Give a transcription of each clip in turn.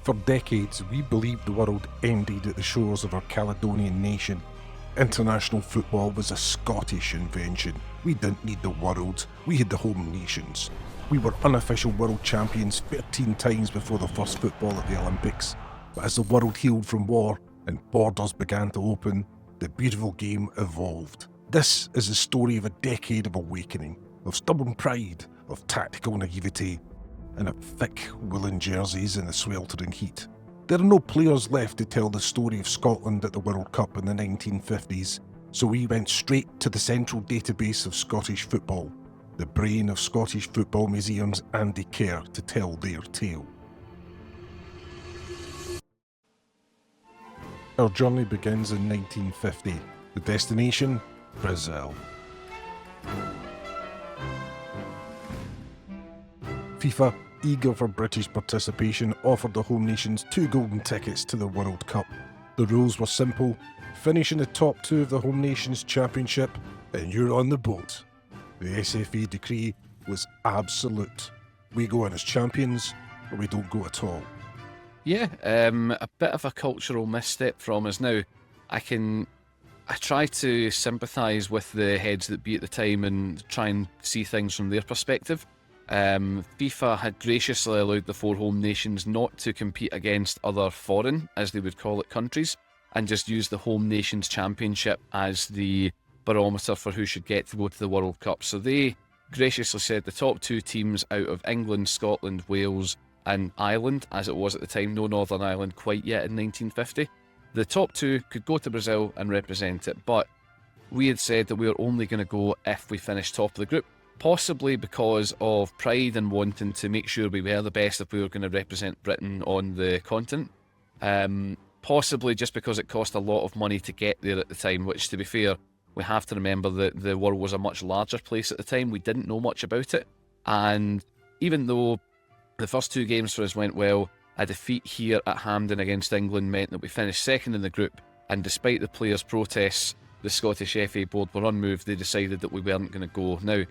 For decades, we believed the world ended at the shores of our Caledonian nation. International football was a Scottish invention. We didn't need the world, we had the home nations. We were unofficial world champions 13 times before the first football at the Olympics. But as the world healed from war and borders began to open, the beautiful game evolved. This is the story of a decade of awakening, of stubborn pride, of tactical naivety, and of thick woolen jerseys in the sweltering heat. There are no players left to tell the story of Scotland at the World Cup in the 1950s, so we went straight to the central database of Scottish football, the brain of Scottish Football Museum's Andy Kerr, to tell their tale. Our journey begins in 1950. The destination? Brazil. FIFA, eager for British participation, offered the home nations 2 golden tickets to the World Cup. The rules were simple: finish in the top 2 of the home nations championship and you're on the boat. The SFA decree was absolute. We go in as champions, or we don't go at all. Yeah, a bit of a cultural misstep from us. Now, I try to sympathise with the heads that be at the time and try and see things from their perspective. FIFA had graciously allowed the 4 home nations not to compete against other foreign, as they would call it, countries, and just use the home nations championship as the barometer for who should get to go to the World Cup. So they graciously said the top 2 teams out of England, Scotland, Wales and Ireland, as it was at the time, no Northern Ireland quite yet in 1950, the top 2 could go to Brazil and represent it. But we had said that we were only going to go if we finished top of the group, possibly because of pride and wanting to make sure we were the best if we were going to represent Britain on the continent. Possibly just because it cost a lot of money to get there at the time, which, to be fair, we have to remember that the world was a much larger place at the time. We didn't know much about it. And even though the first 2 games for us went well, a defeat here at Hampden against England meant that we finished second in the group. And despite the players' protests, the Scottish FA board were unmoved. They decided that we weren't going to go. Now,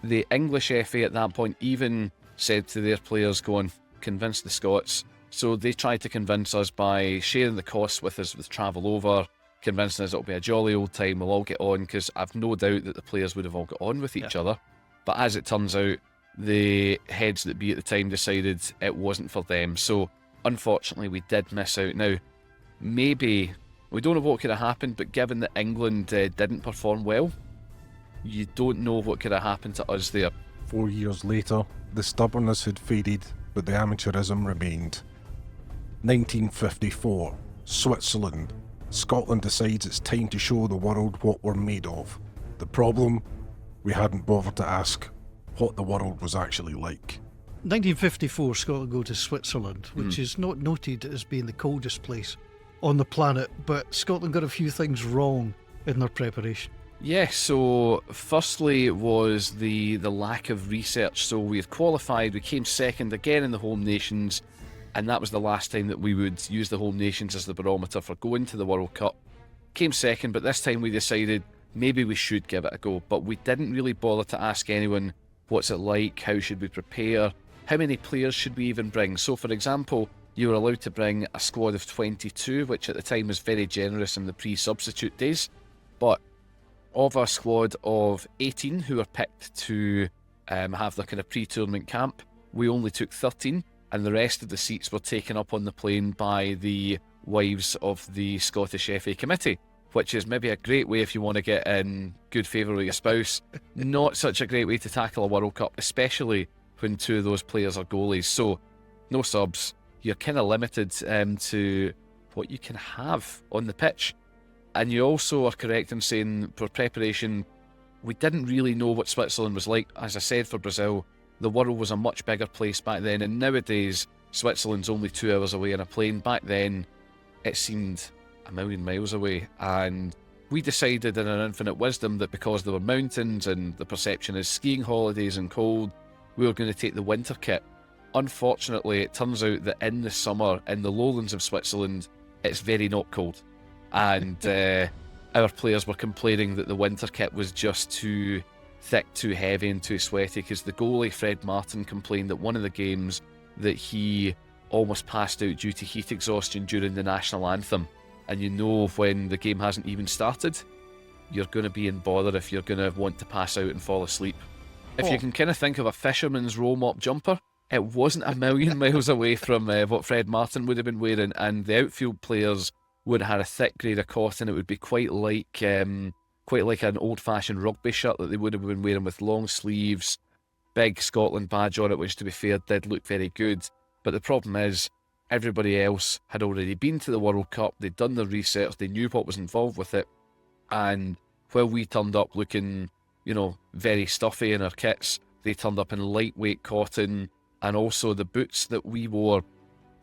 the English FA at that point even said to their players, go on, convince the Scots. So they tried to convince us by sharing the costs with us with travel over, convincing us it'll be a jolly old time, we'll all get on, because I've no doubt that the players would have all got on with each other. But as it turns out, the heads that be at the time decided it wasn't for them. So unfortunately we did miss out. Now, maybe, we don't know what could have happened, but given that England didn't perform well, you don't know what could have happened to us there. 4 years later, the stubbornness had faded, but the amateurism remained. 1954, Switzerland. Scotland decides it's time to show the world what we're made of. The problem? We hadn't bothered to ask what the world was actually like. 1954, Scotland go to Switzerland, which is not noted as being the coldest place on the planet, but Scotland got a few things wrong in their preparation. Yeah, so firstly was the lack of research. So we had qualified, we came second again in the home nations, and that was the last time that we would use the home nations as the barometer for going to the World Cup. Came second, but this time we decided maybe we should give it a go. But we didn't really bother to ask anyone, what's it like, how should we prepare, how many players should we even bring. So for example, you were allowed to bring a squad of 22, which at the time was very generous in the pre-substitute days. But of a squad of 18 who were picked to have their kind of pre-tournament camp, we only took 13, and the rest of the seats were taken up on the plane by the wives of the Scottish FA committee, which is maybe a great way if you want to get in good favour with your spouse. Not such a great way to tackle a World Cup, especially when 2 of those players are goalies. So, no subs. You're kind of limited to what you can have on the pitch. And you also are correct in saying, for preparation, we didn't really know what Switzerland was like. As I said, for Brazil, the world was a much bigger place back then, and nowadays Switzerland's only 2 hours away in a plane. Back then it seemed a million miles away, and we decided in our infinite wisdom that because there were mountains and the perception is skiing holidays and cold, we were going to take the winter kit. Unfortunately, it turns out that in the summer in the lowlands of Switzerland it's very not cold, and our players were complaining that the winter kit was just too thick, too heavy and too sweaty, because the goalie Fred Martin complained that one of the games that he almost passed out due to heat exhaustion during the national anthem, and you know when the game hasn't even started, you're going to be in bother if you're going to want to pass out and fall asleep. If you can kind of think of a fisherman's roll mop jumper, it wasn't a million miles away from what Fred Martin would have been wearing, and the outfield players would have had a thick grade of cotton. It would be quite like an old-fashioned rugby shirt that they would have been wearing, with long sleeves, big Scotland badge on it, which, to be fair, did look very good. But the problem is, everybody else had already been to the World Cup, they'd done their research, they knew what was involved with it, and while we turned up looking, very stuffy in our kits, they turned up in lightweight cotton, and also the boots that we wore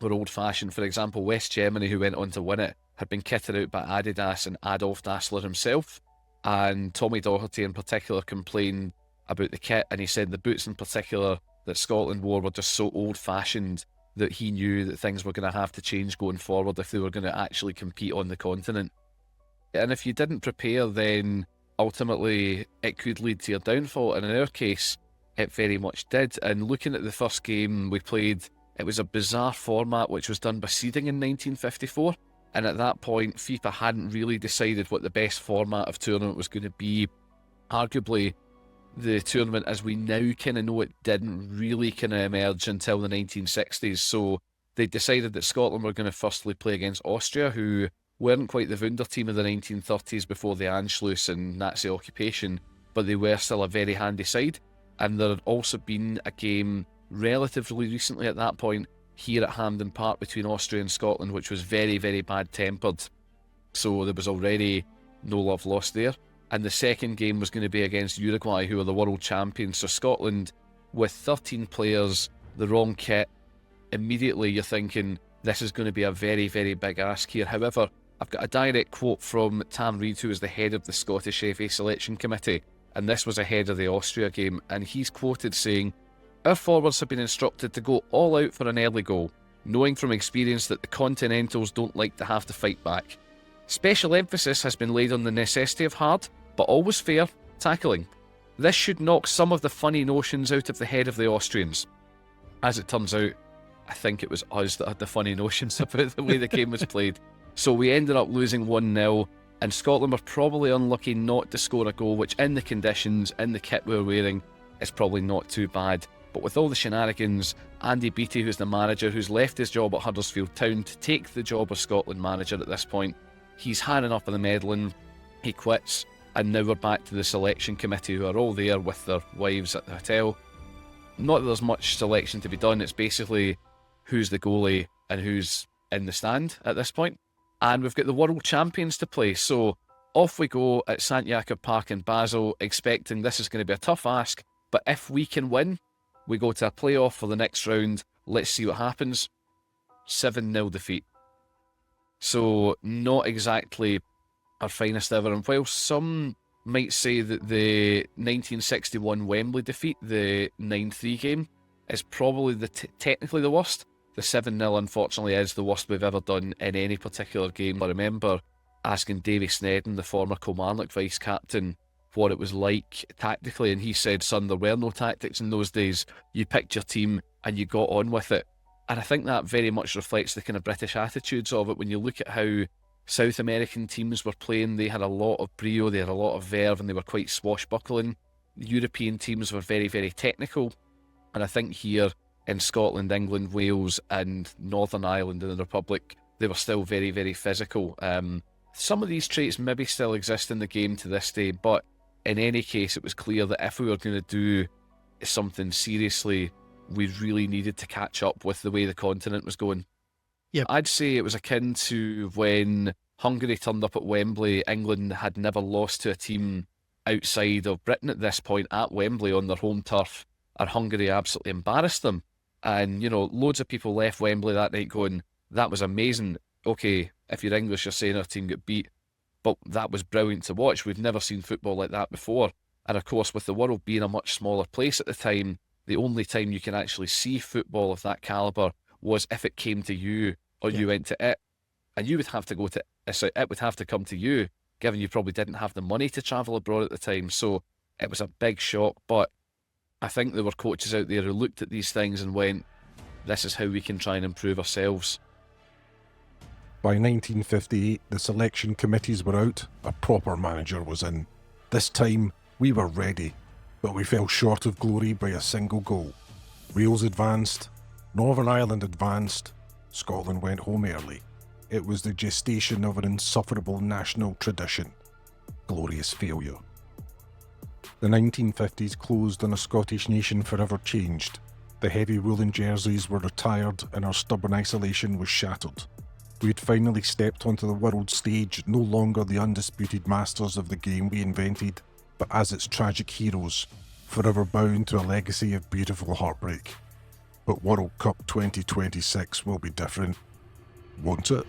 were old-fashioned. For example, West Germany, who went on to win it, had been kitted out by Adidas and Adolf Dassler himself, and Tommy Doherty in particular complained about the kit, and he said the boots in particular that Scotland wore were just so old-fashioned that he knew that things were going to have to change going forward if they were going to actually compete on the continent. And if you didn't prepare, then ultimately it could lead to your downfall, and in our case it very much did. And looking at the first game we played, it was a bizarre format which was done by seeding in 1954, and at that point FIFA hadn't really decided what the best format of tournament was going to be. Arguably, the tournament as we now kind of know it didn't really kind of emerge until the 1960s, so they decided that Scotland were going to firstly play against Austria, who weren't quite the Wunder team of the 1930s before the Anschluss and Nazi occupation, but they were still a very handy side. And there had also been a game relatively recently at that point here at Hampden Park between Austria and Scotland, which was very, very bad-tempered. So there was already no love lost there. And the second game was going to be against Uruguay, who are the world champions. So Scotland, with 13 players, the wrong kit, immediately you're thinking, this is going to be a very, very big ask here. However, I've got a direct quote from Tam Reid, who is the head of the Scottish FA Selection Committee, and this was ahead of the Austria game, and he's quoted saying, "Our forwards have been instructed to go all out for an early goal, knowing from experience that the Continentals don't like to have to fight back. Special emphasis has been laid on the necessity of hard, but always fair, tackling. This should knock some of the funny notions out of the head of the Austrians." As it turns out, I think it was us that had the funny notions about the way the game was played. So we ended up losing 1-0, and Scotland were probably unlucky not to score a goal, which in the conditions, in the kit we were wearing, is probably not too bad. But with all the shenanigans, Andy Beattie, who's the manager, who's left his job at Huddersfield Town to take the job of Scotland manager at this point, he's had enough of the meddling, he quits, and now we're back to the selection committee, who are all there with their wives at the hotel. Not that there's much selection to be done, it's basically who's the goalie and who's in the stand at this point. And we've got the world champions to play, so off we go at St Jakob Park in Basel, expecting this is going to be a tough ask, but if we can win, we go to a playoff for the next round. Let's see what happens. 7-0 defeat. So not exactly our finest ever, and while some might say that the 1961 Wembley defeat, the 9-3 game, is probably technically the worst, the 7-0 unfortunately is the worst we've ever done in any particular game. I remember asking Davy Snedden, the former Kilmarnock vice-captain, what it was like tactically, and he said, "Son, there were no tactics in those days. You picked your team and you got on with it." And I think that very much reflects the kind of British attitudes of it. When you look at how South American teams were playing, they had a lot of brio, they had a lot of verve, and they were quite swashbuckling. European teams were very, very technical, and I think here in Scotland, England, Wales and Northern Ireland and the Republic, they were still very, very physical. Some of these traits maybe still exist in the game to this day, but in any case, it was clear that if we were going to do something seriously, we really needed to catch up with the way the continent was going. Yep. I'd say it was akin to when Hungary turned up at Wembley. England had never lost to a team outside of Britain at this point at Wembley on their home turf, and Hungary absolutely embarrassed them. And, loads of people left Wembley that night going, that was amazing. Okay, if you're English, you're saying our team got beat, but that was brilliant to watch. We've never seen football like that before. And of course, with the world being a much smaller place at the time, the only time you can actually see football of that calibre was if it came to you or you went to it. And you would have to go to it, so it would have to come to you, given you probably didn't have the money to travel abroad at the time. So it was a big shock. But I think there were coaches out there who looked at these things and went, this is how we can try and improve ourselves. By 1958, the selection committees were out, a proper manager was in. This time, we were ready, but we fell short of glory by a single goal. Wales advanced, Northern Ireland advanced, Scotland went home early. It was the gestation of an insufferable national tradition. Glorious failure. The 1950s closed and a Scottish nation forever changed. The heavy woolen jerseys were retired and our stubborn isolation was shattered. We had finally stepped onto the world stage, no longer the undisputed masters of the game we invented, but as its tragic heroes, forever bound to a legacy of beautiful heartbreak. But World Cup 2026 will be different, won't it?